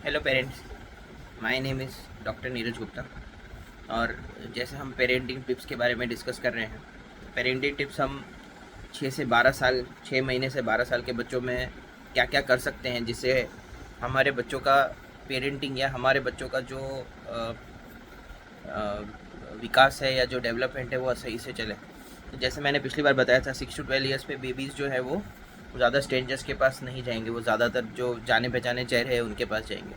Hello parents, my name is doctor Neeraj Gupta. और जैसे हम पेरेंटिंग टिप्स के बारे में डिस्कस कर रहे हैं, पेरेंटिंग टिप्स हम 6 महीने से 12 साल के बच्चों में क्या क्या कर सकते हैं जिससे हमारे बच्चों का पेरेंटिंग या हमारे बच्चों का जो अ, अ, विकास है या जो डेवलपमेंट है वो सही से चले। तो जैसे मैंने पिछली बार बताया था, 6 to 12 ईयर्स पे बेबीज़ जो है वो ज़्यादा स्ट्रेंजर्स के पास नहीं जाएंगे, वो ज़्यादातर जो जाने पहचाने चेहरे हैं उनके पास जाएंगे।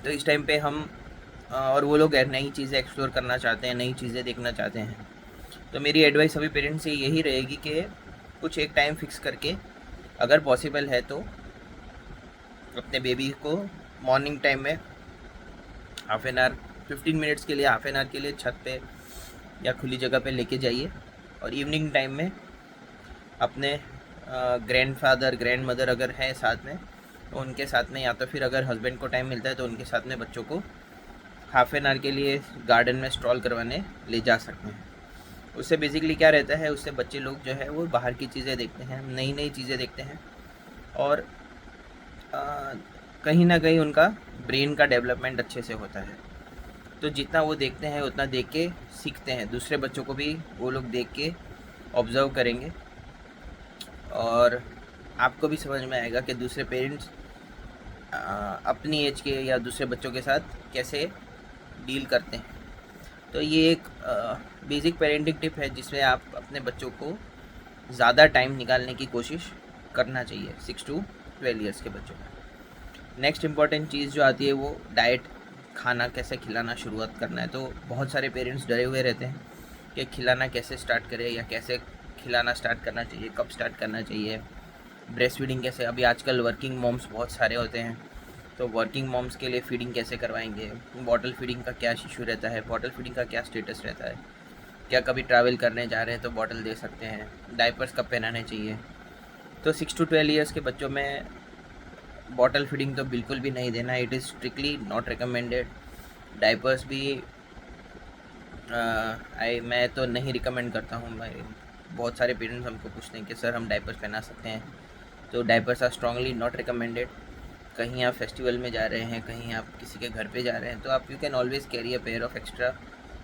तो इस टाइम पे हम और वो लोग नई चीज़ें एक्सप्लोर करना चाहते हैं, नई चीज़ें देखना चाहते हैं। तो मेरी एडवाइस सभी पेरेंट्स से यही रहेगी कि कुछ एक टाइम फिक्स करके, अगर पॉसिबल है तो अपने बेबी को मॉर्निंग टाइम में हाफ एन आवर 15 मिनट्स के लिए, हाफ एन आवर के लिए छत पे या खुली जगह पे लेके जाइए। और इवनिंग टाइम में अपने ग्रैंड फादर ग्रैंड मदर अगर है साथ में तो उनके साथ में, या तो फिर अगर हस्बैंड को टाइम मिलता है तो उनके साथ में बच्चों को हाफ एन आवर के लिए गार्डन में स्ट्रॉल करवाने ले जा सकते हैं। उससे बेसिकली क्या रहता है, उससे बच्चे लोग जो है वो बाहर की चीज़ें देखते हैं, नई नई चीज़ें देखते हैं। और आ, कहीं ना कहीं उनका ब्रेन का डेवलपमेंट अच्छे से होता है। तो जितना वो देखते हैं उतना देख के सीखते हैं, दूसरे बच्चों को भी वो लोग देख के ऑब्ज़र्व करेंगे। और आपको भी समझ में आएगा कि दूसरे पेरेंट्स अपनी एज के या दूसरे बच्चों के साथ कैसे डील करते हैं। तो ये एक बेसिक पेरेंटिंग टिप है जिसमें आप अपने बच्चों को ज़्यादा टाइम निकालने की कोशिश करना चाहिए 6 to 12 ईयर्स के बच्चों में। नेक्स्ट इम्पॉर्टेंट चीज़ जो आती है वो डाइट, खाना कैसे खिलाना शुरुआत करना है। तो बहुत सारे पेरेंट्स डरे हुए रहते हैं कि खिलाना कैसे स्टार्ट करें या कैसे खिलाना स्टार्ट करना चाहिए, कब स्टार्ट करना चाहिए, ब्रेस्ट फीडिंग कैसे। अभी आजकल वर्किंग मॉम्स बहुत सारे होते हैं, तो वर्किंग मॉम्स के लिए फ़ीडिंग कैसे करवाएंगे, बॉटल फीडिंग का क्या इशू रहता है, बॉटल फीडिंग का क्या स्टेटस रहता है, क्या कभी ट्रैवल करने जा रहे हैं तो बॉटल दे सकते हैं, डायपर्स कब पहनाने चाहिए। तो 6 to 12 ईयर्स के बच्चों में बॉटल फीडिंग तो बिल्कुल भी नहीं देना, it is strictly not recommended. Diapers भी मैं तो नहीं रिकमेंड करता हूँ। मैं बहुत सारे पेरेंट्स हमको पूछते हैं कि सर हम डायपर्स पहना सकते हैं, तो diapers are strongly not recommended. कहीं आप फेस्टिवल में जा रहे हैं, कहीं आप किसी के घर पे जा रहे हैं, तो आप you can always carry a pair of extra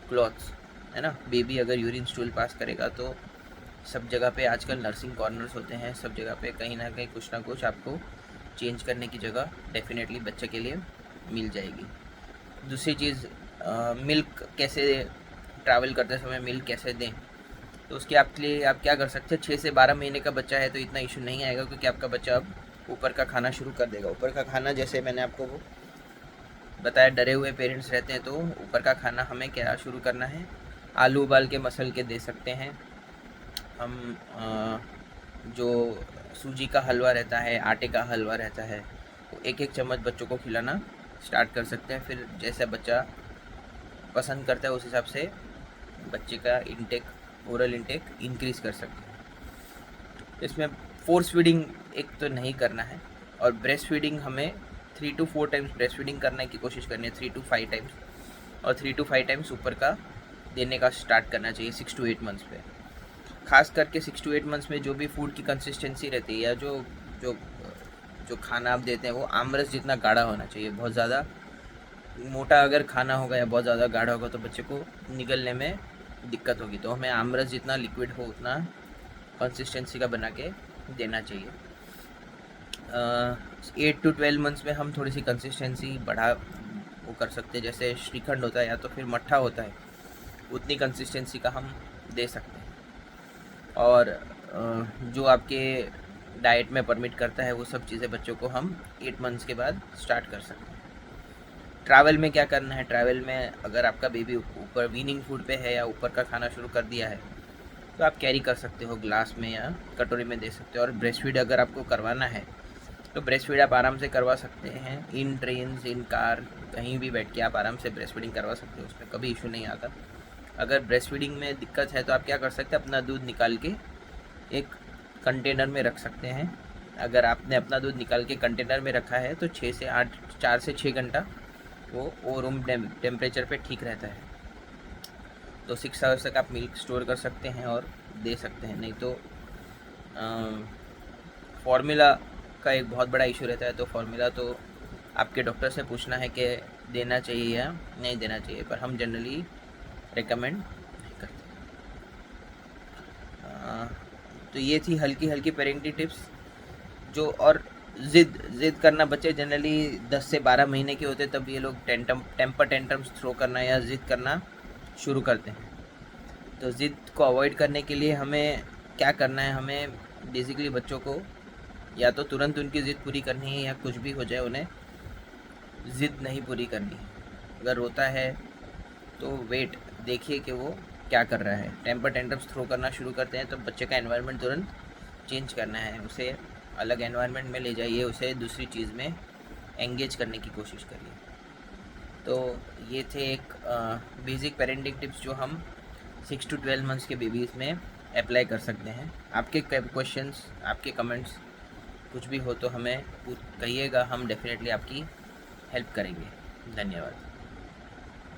clothes, है ना। बेबी अगर यूरिन स्टूल पास करेगा तो सब जगह पे आजकल नर्सिंग कॉर्नर्स होते हैं, सब जगह पे कहीं ना कहीं कुछ ना कुछ आपको चेंज करने की जगह डेफिनेटली बच्चे के लिए मिल जाएगी। दूसरी चीज़, मिल्क कैसे, ट्रैवल करते समय मिल्क कैसे दें। तो उसके आपके लिए आप क्या कर सकते हैं, 6 से 12 महीने का बच्चा है तो इतना इशू नहीं आएगा, क्योंकि आपका बच्चा अब ऊपर का खाना शुरू कर देगा। ऊपर का खाना जैसे मैंने आपको वो बताया, डरे हुए पेरेंट्स रहते हैं तो ऊपर का खाना हमें क्या शुरू करना है, आलू उबाल के मसल के दे सकते हैं हम। जो सूजी का हलवा रहता है, आटे का हलवा रहता है, वो एक एक चम्मच बच्चों को खिलाना स्टार्ट कर सकते हैं। फिर जैसा बच्चा पसंद करता है उस हिसाब से बच्चे का इंटेक, ओरल इंटेक इंक्रीज़ कर सकते हैं। इसमें फोर्स फीडिंग एक तो नहीं करना है, और ब्रेस्ट फीडिंग हमें 3 to 4 टाइम्स ब्रेस्ट फीडिंग करने की कोशिश करनी है, 3 to 5 टाइम्स। और 3 to 5 टाइम्स ऊपर का देने का स्टार्ट करना चाहिए 6 to 8 मंथ्स पे। खास करके 6 to 8 मंथ्स में जो भी फूड की कंसिस्टेंसी रहती है या जो जो जो खाना आप देते हैं वो आमरस जितना गाढ़ा होना चाहिए। बहुत ज़्यादा मोटा अगर खाना होगा या बहुत ज़्यादा गाढ़ा होगा तो बच्चे को निगलने में दिक्कत होगी। तो हमें आमरस जितना लिक्विड हो उतना कंसिस्टेंसी का बना के देना चाहिए। 8 to 12 मंथ्स में हम थोड़ी सी कंसिस्टेंसी बढ़ा वो कर सकते हैं, जैसे श्रीखंड होता है या तो फिर मट्ठा होता है, उतनी कंसिस्टेंसी का हम दे सकते हैं। और जो आपके डाइट में परमिट करता है वो सब चीज़ें बच्चों को हम 8 मंथ्स के बाद स्टार्ट कर सकते हैं। ट्रैवल में क्या करना है, ट्रैवल में अगर आपका बेबी ऊपर वीनिंग फूड पे है या ऊपर का खाना शुरू कर दिया है तो आप कैरी कर सकते हो, ग्लास में या कटोरी में दे सकते हो। और ब्रेस्ट फीड अगर आपको करवाना है तो ब्रेस्ट फीड आप आराम से करवा सकते हैं, इन ट्रेन्स, इन कार, कहीं भी बैठ के आप आराम से ब्रेस्ट फीडिंग करवा सकते हो, उसमें कभी इशू नहीं आता। अगर ब्रेस्ट फीडिंग में दिक्कत है तो आप क्या कर सकते हैं, अपना दूध निकाल के एक कंटेनर में रख सकते हैं। अगर आपने अपना दूध निकाल के कंटेनर में रखा है तो 6 से 8, 4 से 6 घंटा वो रूम टेम्परेचर पे ठीक रहता है। तो 6 आवर्स तक आप मिल्क स्टोर कर सकते हैं और दे सकते हैं। नहीं तो फार्मूला का एक बहुत बड़ा इशू रहता है, तो फार्मूला तो आपके डॉक्टर से पूछना है कि देना चाहिए या नहीं देना चाहिए, पर हम जनरली रिकमेंड नहीं करते। तो ये थी हल्की हल्की पेरेंटिंग टिप्स। जो और ज़िद करना, बच्चे जनरली 10 से 12 महीने के होते तब ये लोग टेम्पर टेंट्रम्स थ्रो करना या ज़िद करना शुरू करते हैं। तो ज़िद को अवॉइड करने के लिए हमें क्या करना है, हमें बेसिकली बच्चों को या तो तुरंत उनकी ज़िद पूरी करनी है या कुछ भी हो जाए उन्हें ज़िद नहीं पूरी करनी है। अगर रोता है तो वेट देखिए कि वो क्या कर रहा है। टेम्पर टेंट्रम्स थ्रो करना शुरू करते हैं तो बच्चे का एनवायरनमेंट तुरंत चेंज करना है, उसे अलग एनवायरनमेंट में ले जाइए, उसे दूसरी चीज़ में एंगेज करने की कोशिश करिए। तो ये थे एक बेसिक पेरेंटिंग टिप्स जो हम 6 to 12 मंथ्स के बेबीज़ में अप्लाई कर सकते हैं। आपके क्वेश्चंस, आपके कमेंट्स कुछ भी हो तो हमें कहिएगा, हम डेफिनेटली आपकी हेल्प करेंगे। धन्यवाद।